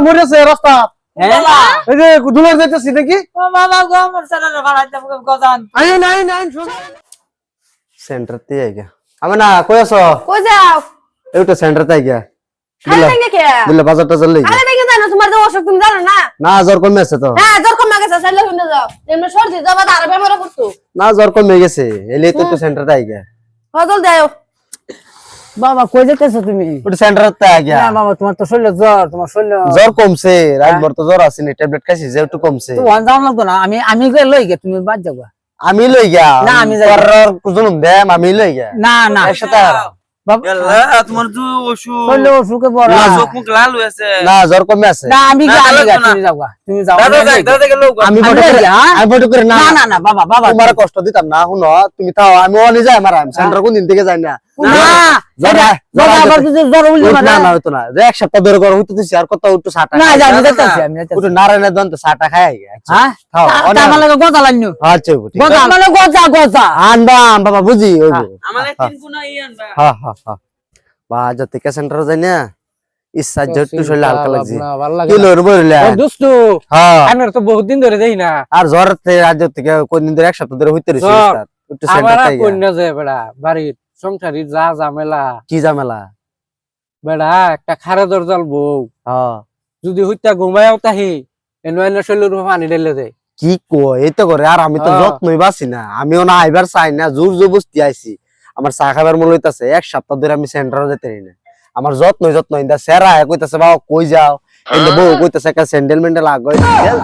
মরেছে রাস্তা এই যে দুলার যাইতেছি নাকি বাবা গো আমার ছেলের ভাড়াইতে গজান আইন আইন আইন সেন্টার তে আইগা আমি না কই আছো কই যাও এইটা সেন্টার তে আইগা খালি লাগে কে দিলে বাজারটা চল লাগি খালি লাগে জানো তোমার যে অসুখ তুমি জানো না না জ্বর কমে আছে তো হ্যাঁ জ্বর কমে গেছে চলে শুনে যাও এমনি সর্দি যাবা আর বেমার করছো না জ্বর কমে গেছে এলে তো সেন্টার তে আইগা বদল দাও বাবা কই যেতেছো তুমি ওটা সেন্টার তে আইগা না বাবা তোমার তো শরীরে জ্বর তোমার শরীরে জ্বর কমছে রাতভর তো জ্বর আছে নি ট্যাবলেট খাইছি যে একটু কমছে তো ওয়ান যাওয়া লাগতো না আমি গিয়ে লই গে তুমি বাদ যাবা আমি লই গা না, আমি যাই। জুনুম দেম আমি লই গা না না একসাথে বাবা আল্লাহ তোমার তো ওষুধ শরীরে অসুখে বড় না চোখ মুখ লাল হয়েছে না জ্বর কমে আছে না আমি না, গিয়ে লাগতো না। তুমি যাওগা তুমি যাও দাদা গেল আমি আমি ফটো করে লই গা, হ্যাঁ? আমি ফটো করে না না না না বাবা বাবা তোমার কষ্ট দিতাম না শুনো তুমি তাও আমি অনে যাই আমার সেন্টার কোন দিন থেকে যাই না না জ্বর আবার যদি জ্বর উল্লে না মারে না হইতো না যে এক সপ্তাহ ধরে গরম হইতেছি আর কত একটু সাটা না যাও আমি না, যাইতেছি না। আমি যাইতেছি একটু নারায়ণের দন্ত সাটা খাই আচ্ছা হ্যাঁ খাও তা আমার লাগে গজা লাইনু আচ্ছা ঠিক আছে। গজা মানে গজা গজা আনবা বাবা বুঝি ওই আমার তিন গুণা ই আনবা হ্যাঁ হ্যাঁ হ্যাঁ বা যত কে সেন্টার যাই না ইচ্ছা একটু শরীর হালকা লাগছে কি লোর বইলা ও দোস্ত হ্যাঁ আমার তো বহুত দিন ধরে দেই না আর জ্বর আজ থেকে কোন দিন ধরে এক সপ্তাহ ধরে হইতে রইছে জ্বর। একটু আমার সেন্টার কন্যা যায় বেড়া বাড়ির সংসারী যা ঝামেলা কি ঝামেলা বেড়া একটা খারে দরজাল বউ হ্যাঁ যদি হইতা ঘুমায়ও তাহি এনে শরীরের উপর পানি ঢেলে দেয় কি কয় এই তো করে আর আমি তো হ্যাঁ। যত্নই বাসি না আমিও না আইবার চাই না জোর জবস্তি আইছি আমার চা খাবার মূল হইতাছে এক সপ্তাহ ধরে আমি সেন্টারে যেতে পারি না আমার যত্ন ইন্দা সেরা কইতাছে বাবা কই যাও ইন্দা বউ কইতাছে একটা স্যান্ডেল মেন্ডেল আগে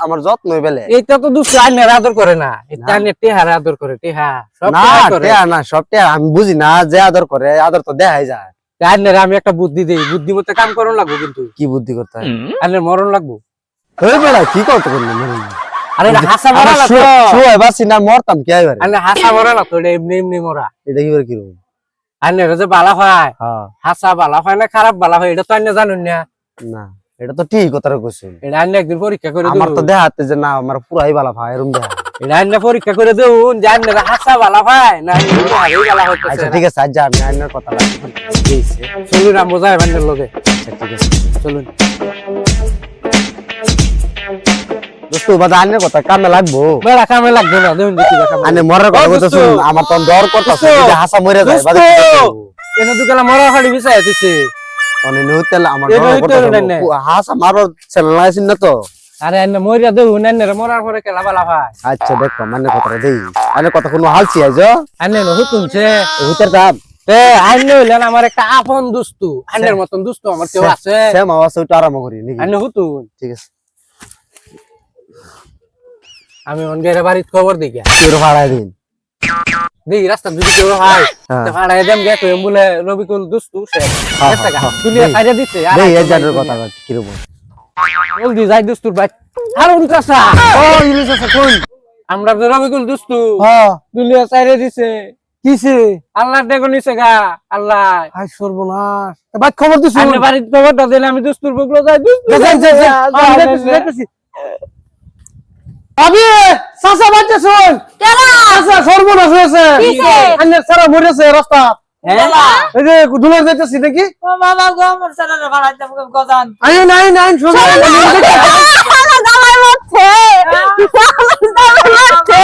আমার যত্নই বেলে এইটা তো দুষ্ট আইনের আদর করে না এটা আইনের টেহারে আদর করে টেহা সব না টেহা করে টেয়া না সব টেয়া আমি বুঝি না যে আদর করে আদর তো দেখাই যায় আইনের আমি একটা বুদ্ধি দেই বুদ্ধি মতো কাম করন লাগবো কিন্তু কি বুদ্ধি করতে হয় আইনের মরণ লাগবো ওই বেড়া কি করতে করলি আরে এটা হাসা মরা লাগতো শুয়ে বাসি না মরতাম কি আইবারে আইনের হাসা মরা লাগতো এটা এমনি এমনি মরা এটা কি করে কি রকম আইনের যে বালা হয় হ্যাঁ হাসা বালা হয় না খারাপ বালা হয় এটা তো আইনে জানুন না না এটা তো ঠিক কথা কইছেন এটা আইনে একদিন পরীক্ষা করে আমার তো দেবো দেখাতে যে না আমার পুরাই বালা ভাই এরকম দেখা এটা আইনে পরীক্ষা করে দেবুন যে আইনের হাসা বালা হয় না হারেই বালা আচ্ছা হইতেছে ঠিক আছে আজ যা আমি আইনের কথা লাগবে চলুন আমো যাই বান্নের লগে আচ্ছা ঠিক আছে চলুন দোস্ত বাদা আইনের কথা কামে লাগবো বেড়া কামে লাগবে না দেখুন দেখি কামে আইনে মরার কথা বলতে শুন আমার তো ডর করতেছে দোস্ত, যদি হাসা মরে যায় বাদা এনে দুকালা মরা খাড়ি বিছাই দিছে অনে নহতেল আমার এটা ডর হইতে করতেছে হলো না। হাসা মারবার চ্যানেল লাগাইছিস না তো আরে এনে মরিয়া দেবুন এনে মরার পরে কেলা বালা ভাই আচ্ছা দেখো মানে কথাটা দেই আইনের কথা কোনো হালছি আইজ আইনে হুতুনছে হুতের দাম এ আইনে হইলেন আমার একটা আপন দুস্তু আইনের মতন দুস্তু আমার কেউ আছে সেম আওয়াজ ওইটা আরাম করি নাকি আইনে হুতুন ঠিক আছে আমি অনগের বাড়িতে খবর দিই তোর ভাড়ায় দিন দেখি রাস্তা যদি কেউ হয় হ্যাঁ। ভাড়াই দেম গে কই বলে রবিকুল দুস্তু সে হ্যাঁ, গেছে গা হ্যাঁ, দুনিয়া দেই। ছাইরা দিছে আর দেই একজন এই জানের নাই কথা দুনিয়া। কি রকম জলদি যাই দুস্তুর ভাই আর উনকাসা ও ইলিশ আছে কোন আমরা তো রবিকুল দুস্তু হ্যাঁ দুনিয়া ছাইরা দিছে কিছে আল্লাহ দেখো নিছে গা আল্লাহ আই সর্বনাশ বাদ খবর দিছ আমি বাড়িতে খবরটা দিলে আমি দুস্তুর বকলো যাই আবি সাসা বাচ্চা শুন কেলা আচ্ছা সর্বনাশ হয়েছে কিসে? আন্নের সারা মরেছে রাস্তা হ্যাঁ এই যে দুলার যাইতেছি নাকি বাবা গো আমার ছেলের ভাড়াইতে গজান আইন আইন আইন সোজা আমার জামাই মরছে আমার জামাই মরছে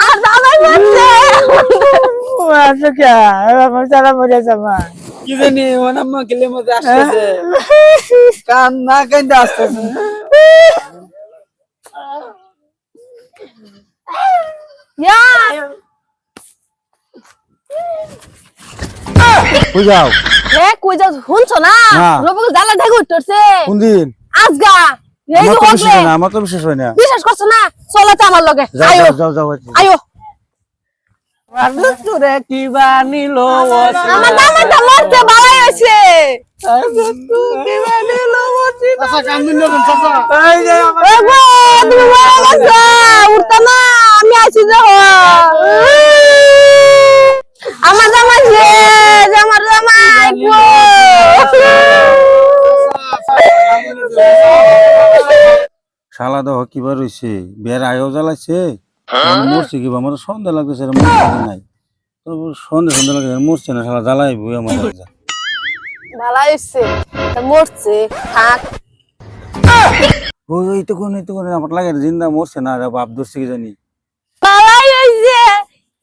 আর জামাই মরছে আচ্ছা কে আমার ছেলে মরে যাবা কি জানি ওনাম্মা গেলে মধ্যে আসতেছে কান না কান্দে আসতেছে ইয়া কই যাও এ কই যাও শুনছো না না। রবিকুল জালা থেকে উঠছে কোন দিন আজগা এই যে বলছে আমার তো বিশেষ হয় না বিশ্বাস করছো না চলো তো আমার লগে আয়ো যাও আয়ো তোরে কি বানিলো আমার জামাইটা মরতে বালাই হইছে আচ্ছা কান দিন না চাচা ও গো তুমি মারা গেছো উঠতা না আমি আছি দেখো আমার জামাই রে আমার জামাই গো শালা দেহ কিবা রয়েছে বের আয়ও জ্বালাইছে মরছে কিবা আমার সন্দেহ লাগতেছে মরছে নাই সন্দেহ লাগতেছে মরছে না শালা জ্বালাই বই আমার ভালো হইছে মরছে থাক ওই তো কোন আমার লাগে জিন্দা মরছে না রে বাপ ধরছে কি জানি পালাই হইছে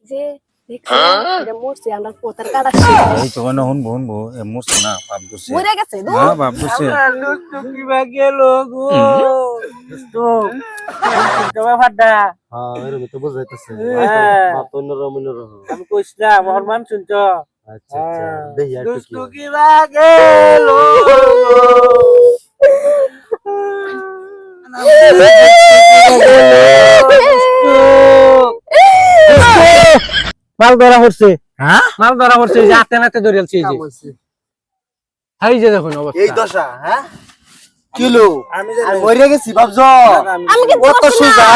যে দেখছো এটা মরছে আমরা পোতার কাটা এই তো কোন শুনবো এ মরছে না বাপ ধরছে মরে গেছে না বাপ ধরছে কিবা গেল গো তো ফাড্ডা হ্যাঁ এরকম তো বুঝাইতেছে হ্যাঁ। বাপ অন্যরকম আমি কইছিলাম হরমান শুনছ আচ্ছা আচ্ছা দেখি আর কি কিবা গেল মাল ধরা পড়ছে হ্যাঁ মাল ধরা পড়ছে যে হাতে নাতে ধরেছি এই যে এই যে দেখুন অবস্থা এই দশা হ্যাঁ কিলো আমি আমি মরে গেছি ভাবছ আমি কি কত সুজা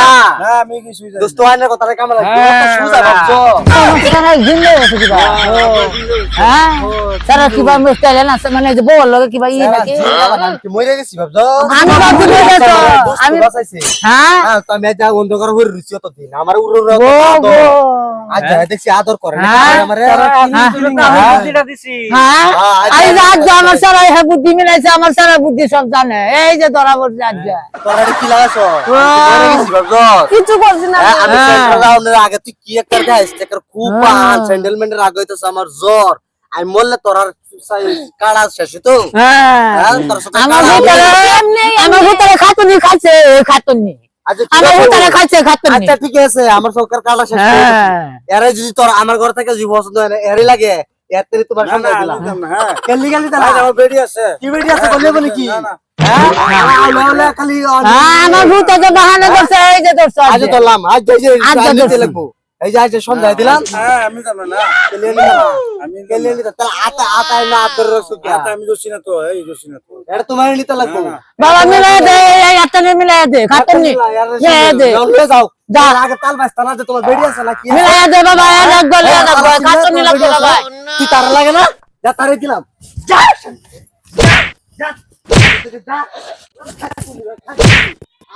না আমি কি শুই যাই দোস্ত আইনের কথা কাম লাগবে কত সুজা ভাবছ সারা জিন্দে আছে কিবা হ্যাঁ সারা কিবা মিস্টাইল না মানে যে বল লগে কিবা ই নাকি আমি কি মরে গেছি ভাবছ আমি ভাবছি মরে গেছো আমি বাঁচাইছি হ্যাঁ হ্যাঁ তো আমি যা অন্ধকার হয়ে রুচি অত দিন আমার উড়ো গো গো আজ দেখছি আদর করে না হ্যাঁ। আমারে বুদ্ধিটা দিছি হ্যাঁ আই রাত আমার সারা হ্যাঁ বুদ্ধি মিলাইছে আমার সারা বুদ্ধি সব জানে এই যে ধরা পড়ছে আজ তোরা কি লাগাছো মরে গেছি ভাবছ কিছু করছি না আমি সেন্টার রাউন্ডের আগে তুই কি একটা গাইস টেকার খুব পান স্যান্ডেলমেন্টের আগে হইতাছে আমার জ্বর আমি মরলে তোর আর কাড়া শেষ তো হ্যাঁ তোর সাথে আমার কাড়া ভিতরে হবে। আমার ভিতরে খাতুনি খাচ্ছে খাতুনি আচ্ছা ঠিক আমার আছে। ভিতরে খাচ্ছে খাতুনি আচ্ছা ঠিক আছে আমার সরকার কাড়া শেষ করে দিছি। হ্যাঁ এরে যদি তোর আমার ঘর থেকে যদি পছন্দ হয় না এরে লাগে এর থেকে তোমার সামনে দিলাম হ্যাঁ কেলি গেলি ভাই, আমার বেডি আছে কি বেটি আছে বলে কি না, না। হ্যাঁ আলো আলো খালি হ্যাঁ আমার ভিতরে বাহানা করছে এই যে ধরছে আজ ধরলাম আজ যাই যে আজ আজ ধরছি। লাগবো এই যে আজ সন্ধ্যায় দিলাম হ্যাঁ আমি জানো না কেলি নিলাম আমি কেলি নিতে তাহলে আতা আতা না আতর রস কি আচ্ছা, আমি দোষী না তো এই দোষী না তো এটা তোমার নিতে লাগবো না, না। বাবা মিলাই দে এই আত্মনে মিলাই দে খাতুনি মিলাই দে যাও যা। আগে তাল বাস্তা না যে তোমার বেড়ি আছে না কি মিলাই দে বাবা এক গলে লাগবে খাতুনি লাগবে বাবা তুই তার লাগে না যা তারে দিলাম যা যা যা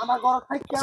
আমার ঘর থেকে